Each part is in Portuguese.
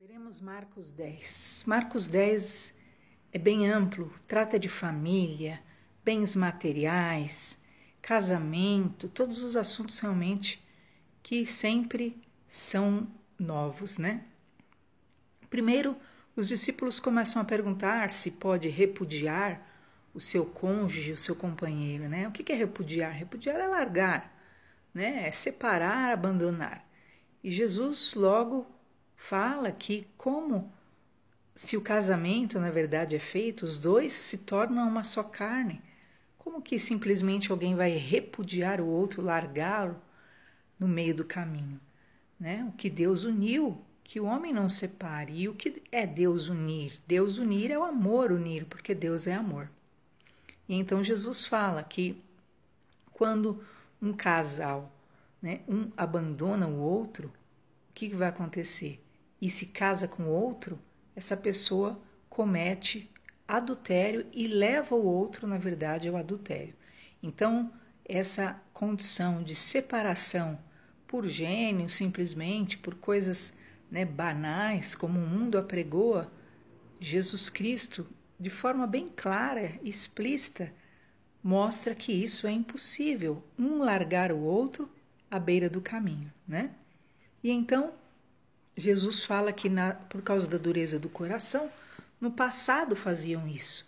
Veremos Marcos 10. Marcos 10 é bem amplo, trata de família, bens materiais, casamento, todos os assuntos realmente que sempre são novos, né? Primeiro, os discípulos começam a perguntar se pode repudiar o seu cônjuge, o seu companheiro, né? O que é repudiar? Repudiar é largar, né? É separar, abandonar. E Jesus logo fala que como se o casamento, na verdade, é feito, os dois se tornam uma só carne. Como que simplesmente alguém vai repudiar o outro, largá-lo no meio do caminho, né? O que Deus uniu, que o homem não separe. E o que é Deus unir? Deus unir é o amor unir, porque Deus é amor. E então Jesus fala que quando um casal, né, um abandona o outro, o que vai acontecer? E se casa com outro, essa pessoa comete adultério e leva o outro, na verdade, ao adultério. Então, essa condição de separação por gênio, simplesmente por coisas, né, banais, como o mundo apregoa, Jesus Cristo, de forma bem clara e explícita, mostra que isso é impossível, um largar o outro à beira do caminho, né? E então, Jesus fala que por causa da dureza do coração, no passado faziam isso,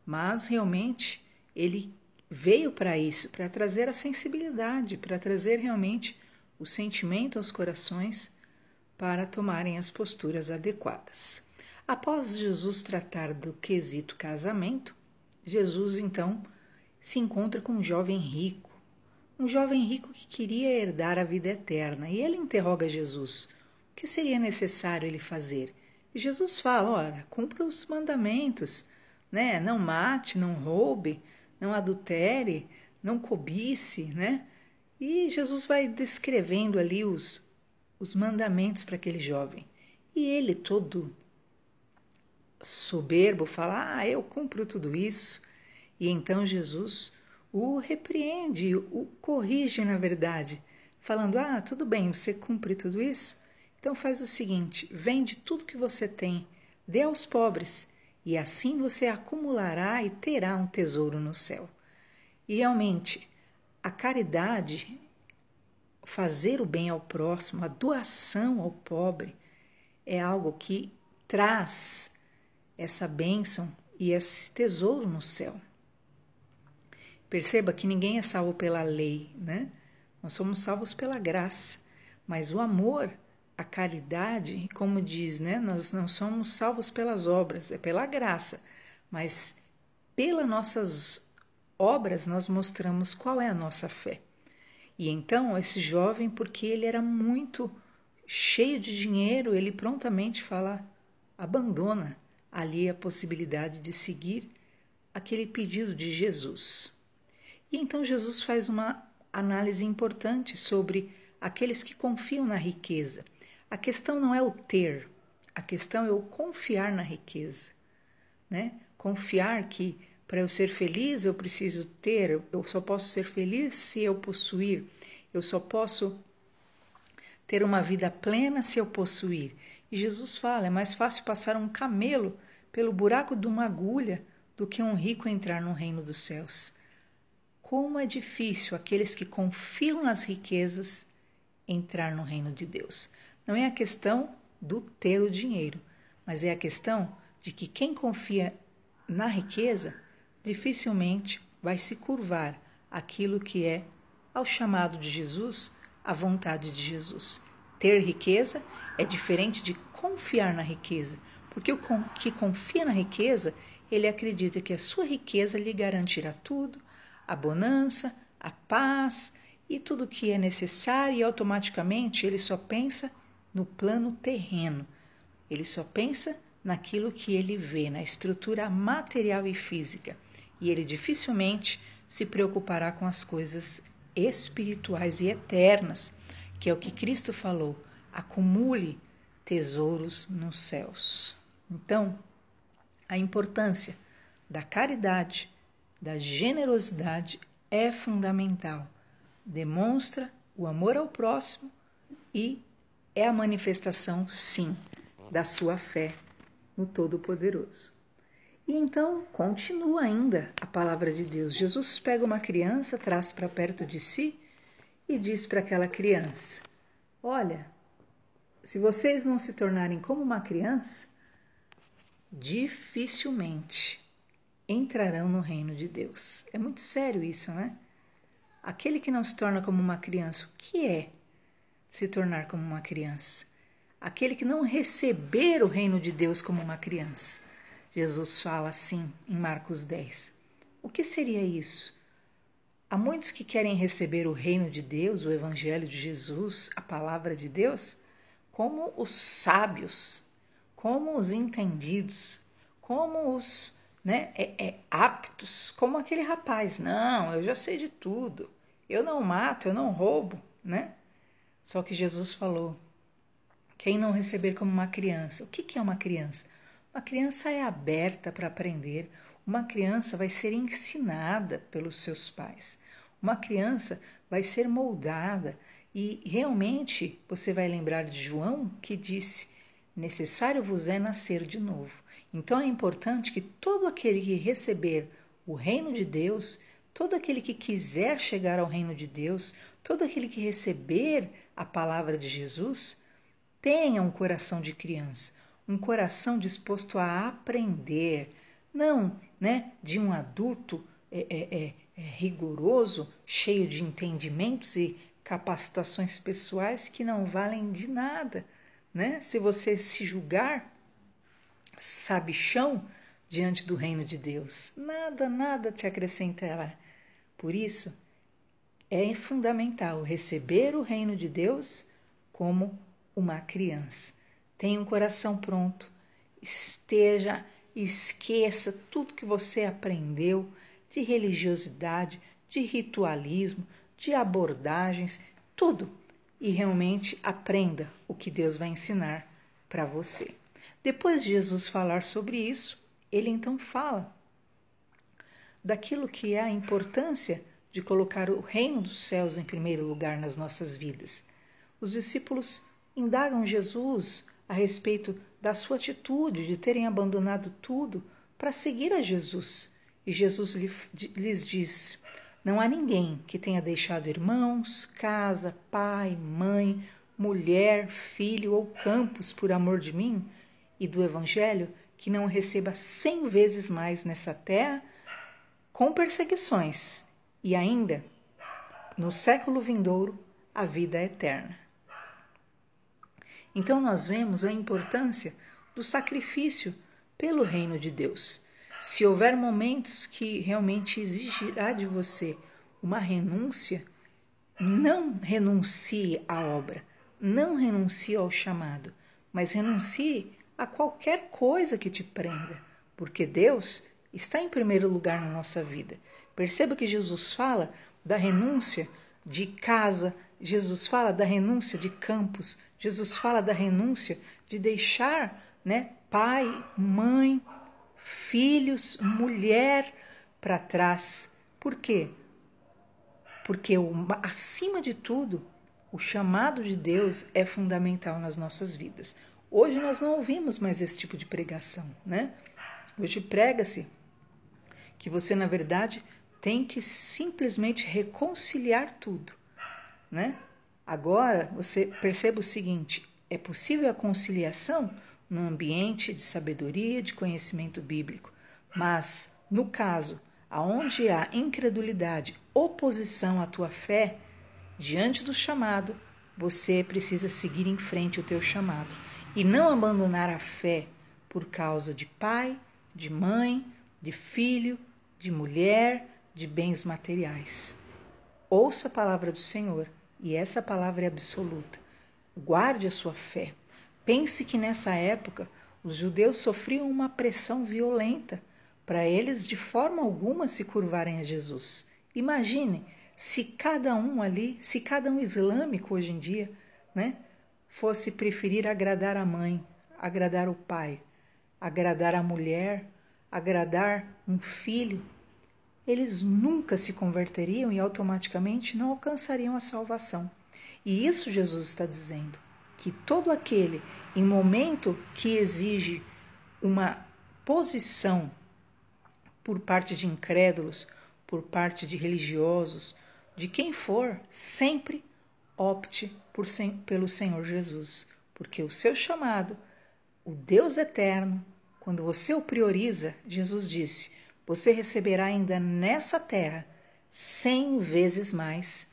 mas realmente ele veio para isso, para trazer a sensibilidade, para trazer realmente o sentimento aos corações para tomarem as posturas adequadas. Após Jesus tratar do quesito casamento, Jesus então se encontra com um jovem rico que queria herdar a vida eterna, e ele interroga Jesus: o que seria necessário ele fazer? E Jesus fala: ora, cumpra os mandamentos, né? Não mate, não roube, não adultere, não cobice, né? E Jesus vai descrevendo ali os mandamentos para aquele jovem. E ele, todo soberbo, fala: eu cumpro tudo isso. E então Jesus o repreende, o corrige, na verdade, falando: tudo bem, você cumpre tudo isso? Então faz o seguinte: vende tudo que você tem, dê aos pobres, e assim você acumulará e terá um tesouro no céu. E realmente, a caridade, fazer o bem ao próximo, a doação ao pobre, é algo que traz essa bênção e esse tesouro no céu. Perceba que ninguém é salvo pela lei, né? Nós somos salvos pela graça, mas o amor, a caridade, como diz, né? Nós não somos salvos pelas obras, é pela graça, mas pelas nossas obras nós mostramos qual é a nossa fé. E então esse jovem, porque ele era muito cheio de dinheiro, ele prontamente fala: abandona ali a possibilidade de seguir aquele pedido de Jesus. E então Jesus faz uma análise importante sobre aqueles que confiam na riqueza. A questão não é o ter, a questão é o confiar na riqueza, né? Confiar que para eu ser feliz eu preciso ter, eu só posso ser feliz se eu possuir, eu só posso ter uma vida plena se eu possuir. E Jesus fala: é mais fácil passar um camelo pelo buraco de uma agulha do que um rico entrar no reino dos céus. Como é difícil aqueles que confiam nas riquezas entrar no reino de Deus. Não é a questão do ter o dinheiro, mas é a questão de que quem confia na riqueza dificilmente vai se curvar àquilo que é, ao chamado de Jesus, a vontade de Jesus. Ter riqueza é diferente de confiar na riqueza, porque o que confia na riqueza, ele acredita que a sua riqueza lhe garantirá tudo, a bonança, a paz e tudo o que é necessário, e automaticamente ele só pensa no plano terreno, ele só pensa naquilo que ele vê, na estrutura material e física, e ele dificilmente se preocupará com as coisas espirituais e eternas, que é o que Cristo falou: acumule tesouros nos céus. Então, a importância da caridade, da generosidade é fundamental. Demonstra o amor ao próximo e é a manifestação, sim, da sua fé no Todo-Poderoso. E então continua ainda a palavra de Deus. Jesus pega uma criança, traz para perto de si e diz para aquela criança: olha, se vocês não se tornarem como uma criança, dificilmente entrarão no reino de Deus. É muito sério isso, né? Aquele que não se torna como uma criança, o que é se tornar como uma criança? Aquele que não receber o reino de Deus como uma criança. Jesus fala assim em Marcos 10. O que seria isso? Há muitos que querem receber o reino de Deus, o evangelho de Jesus, a palavra de Deus, como os sábios, como os entendidos, como os aptos, como aquele rapaz. Não, eu já sei de tudo. Eu não mato, eu não roubo, né? Só que Jesus falou: quem não receber como uma criança. O que é uma criança? Uma criança é aberta para aprender. Uma criança vai ser ensinada pelos seus pais. Uma criança vai ser moldada. E realmente você vai lembrar de João, que disse: necessário vos é nascer de novo. Então é importante que todo aquele que receber o reino de Deus, todo aquele que quiser chegar ao reino de Deus, todo aquele que receber a palavra de Jesus, tenha um coração de criança, um coração disposto a aprender, não de um adulto rigoroso, cheio de entendimentos e capacitações pessoais que não valem de nada. Se você se julgar sabichão diante do reino de Deus, nada te acrescentará. Por isso, é fundamental receber o reino de Deus como uma criança. Tenha um coração pronto, esqueça tudo que você aprendeu de religiosidade, de ritualismo, de abordagens, tudo. E realmente aprenda o que Deus vai ensinar para você. Depois de Jesus falar sobre isso, ele então fala daquilo que é a importância de colocar o reino dos céus em primeiro lugar nas nossas vidas. Os discípulos indagam Jesus a respeito da sua atitude de terem abandonado tudo para seguir a Jesus. E Jesus lhes diz: não há ninguém que tenha deixado irmãos, casa, pai, mãe, mulher, filho ou campos por amor de mim e do Evangelho, que não receba 100 vezes mais nessa terra, com perseguições, e ainda, no século vindouro, a vida eterna. Então nós vemos a importância do sacrifício pelo reino de Deus. Se houver momentos que realmente exigirá de você uma renúncia, não renuncie à obra, não renuncie ao chamado, mas renuncie a qualquer coisa que te prenda, porque Deus está em primeiro lugar na nossa vida. Perceba que Jesus fala da renúncia de casa, Jesus fala da renúncia de campos, Jesus fala da renúncia de deixar, pai, mãe, filhos, mulher para trás. Por quê? Porque acima de tudo, o chamado de Deus é fundamental nas nossas vidas. Hoje nós não ouvimos mais esse tipo de pregação, Hoje prega-se que você, na verdade, tem que simplesmente reconciliar tudo, Agora, você perceba o seguinte: é possível a conciliação num ambiente de sabedoria, de conhecimento bíblico, mas no caso aonde há incredulidade, oposição à tua fé, diante do chamado, você precisa seguir em frente o teu chamado e não abandonar a fé por causa de pai, de mãe, de filho, de mulher, de bens materiais. Ouça a palavra do Senhor, e essa palavra é absoluta. Guarde a sua fé. Pense que nessa época os judeus sofriam uma pressão violenta para eles de forma alguma se curvarem a Jesus. Imagine se cada um ali, se cada um islâmico hoje em dia, fosse preferir agradar a mãe, agradar o pai, agradar a mulher, agradar um filho. Eles nunca se converteriam e automaticamente não alcançariam a salvação. E isso Jesus está dizendo. que todo aquele, em momento que exige uma posição por parte de incrédulos, por parte de religiosos, de quem for, sempre opte pelo Senhor Jesus, porque o seu chamado, o Deus eterno, quando você o prioriza, Jesus disse, você receberá ainda nessa terra 100 vezes mais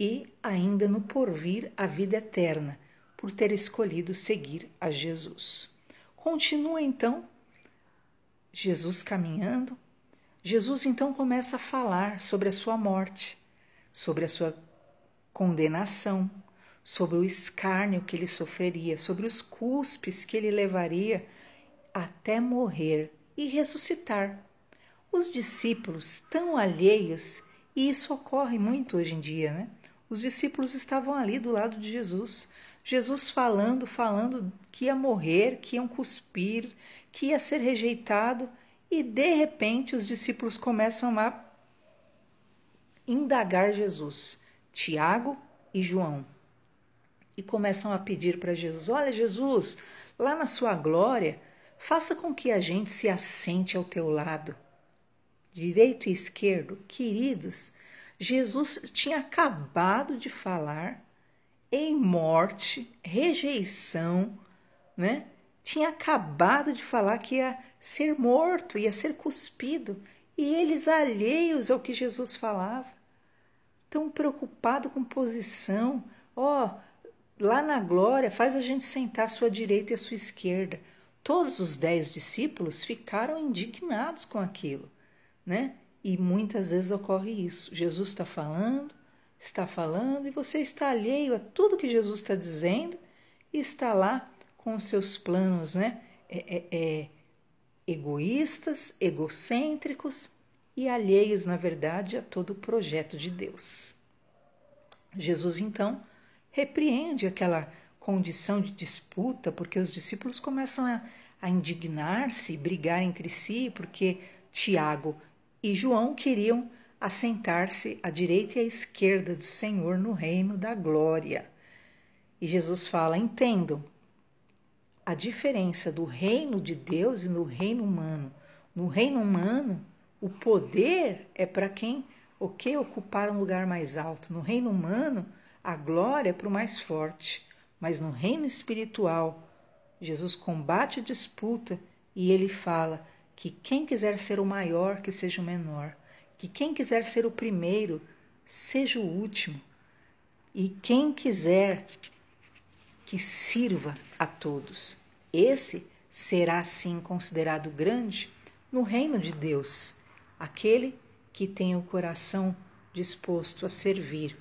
e ainda no porvir a vida eterna, por ter escolhido seguir a Jesus. Continua então Jesus caminhando. Jesus então começa a falar sobre a sua morte, sobre a sua condenação, sobre o escárnio que ele sofreria, sobre os cuspes que ele levaria até morrer e ressuscitar. Os discípulos tão alheios, e isso ocorre muito hoje em dia, né? Os discípulos estavam ali do lado de Jesus, Jesus falando que ia morrer, que iam cuspir, que ia ser rejeitado, e de repente os discípulos começam a indagar Jesus, Tiago e João, e começam a pedir para Jesus, olha Jesus, lá na sua glória, faça com que a gente se assente ao teu lado, direito e esquerdo. Queridos, Jesus tinha acabado de falar em morte, rejeição, né? Tinha acabado de falar que ia ser morto, ia ser cuspido, e eles alheios ao que Jesus falava, tão preocupado com posição, lá na glória faz a gente sentar à sua direita e à sua esquerda. Todos os 10 discípulos ficaram indignados com aquilo, né? E muitas vezes ocorre isso. Jesus está falando, e você está alheio a tudo que Jesus está dizendo e está lá com os seus planos, né? Egoístas, egocêntricos e alheios, na verdade, a todo o projeto de Deus. Jesus, então, repreende aquela condição de disputa, porque os discípulos começam a indignar-se, brigar entre si, porque Tiago e João queriam assentar-se à direita e à esquerda do Senhor no reino da glória. E Jesus fala, entendam a diferença do reino de Deus e no reino humano. No reino humano, o poder é para quem ocupar um lugar mais alto. No reino humano, a glória é para o mais forte. Mas no reino espiritual, Jesus combate a disputa e ele fala que quem quiser ser o maior, que seja o menor. Que quem quiser ser o primeiro, seja o último. E quem quiser que sirva a todos. Esse será, sim, considerado grande no reino de Deus, aquele que tem o coração disposto a servir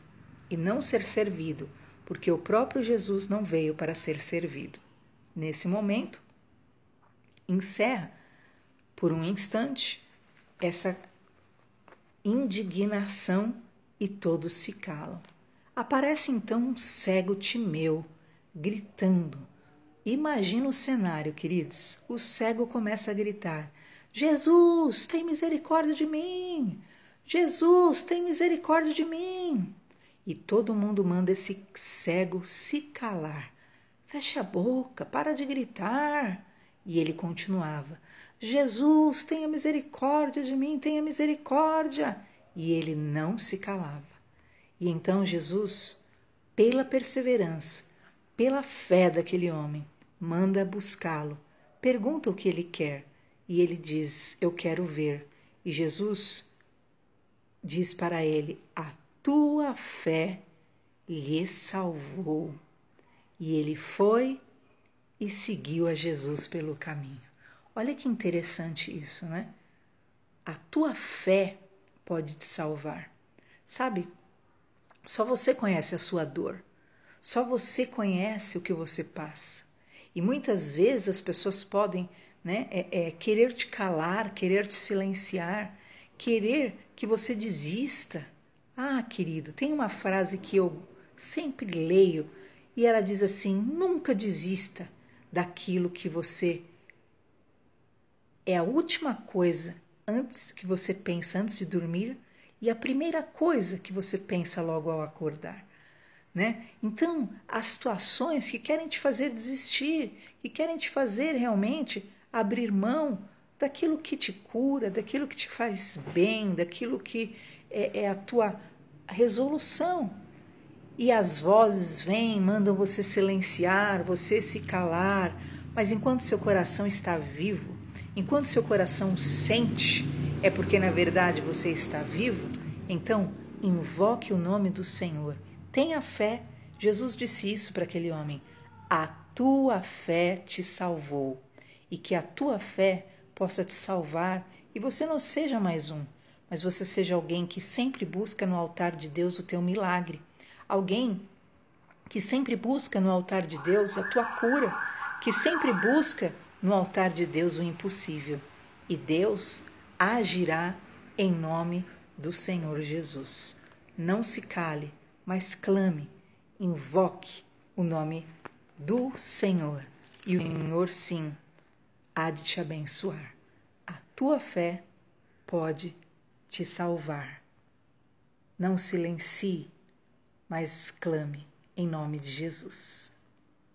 e não ser servido, porque o próprio Jesus não veio para ser servido. Nesse momento, encerra por um instante essa indignação e todos se calam. Aparece então um cego Timeu, gritando. Imagina o cenário, queridos. O cego começa a gritar, Jesus, tem misericórdia de mim! Jesus, tem misericórdia de mim! E todo mundo manda esse cego se calar. Feche a boca, para de gritar. E ele continuava, Jesus, tenha misericórdia de mim, tenha misericórdia. E ele não se calava. E então Jesus, pela perseverança, pela fé daquele homem, manda buscá-lo, pergunta o que ele quer, e ele diz, eu quero ver. E Jesus diz para ele, a tua fé lhe salvou. E ele foi e seguiu a Jesus pelo caminho. Olha que interessante isso, né? A tua fé pode te salvar. Sabe, só você conhece a sua dor. Só você conhece o que você passa. E muitas vezes as pessoas podem, né, querer te calar, querer te silenciar, querer que você desista. Ah, querido, tem uma frase que eu sempre leio e ela diz assim, nunca desista daquilo que você... É a última coisa antes que você pensa antes de dormir e a primeira coisa que você pensa logo ao acordar. né? Então, as situações que querem te fazer desistir, que querem te fazer realmente abrir mão daquilo que te cura, daquilo que te faz bem, daquilo que é a tua resolução. E as vozes vêm, mandam você silenciar, você se calar, mas enquanto seu coração está vivo, enquanto seu coração sente, é porque na verdade você está vivo, então invoque o nome do Senhor. Tenha fé. Jesus disse isso para aquele homem: a tua fé te salvou. E que a tua fé possa te salvar e você não seja mais um, mas você seja alguém que sempre busca no altar de Deus o teu milagre. Alguém que sempre busca no altar de Deus a tua cura, que sempre busca no altar de Deus o impossível. E Deus agirá em nome do Senhor Jesus. Não se cale, mas clame, invoque o nome do Senhor. E o Senhor, sim, há de te abençoar. A tua fé pode te salvar. Não silencie, mas clame em nome de Jesus.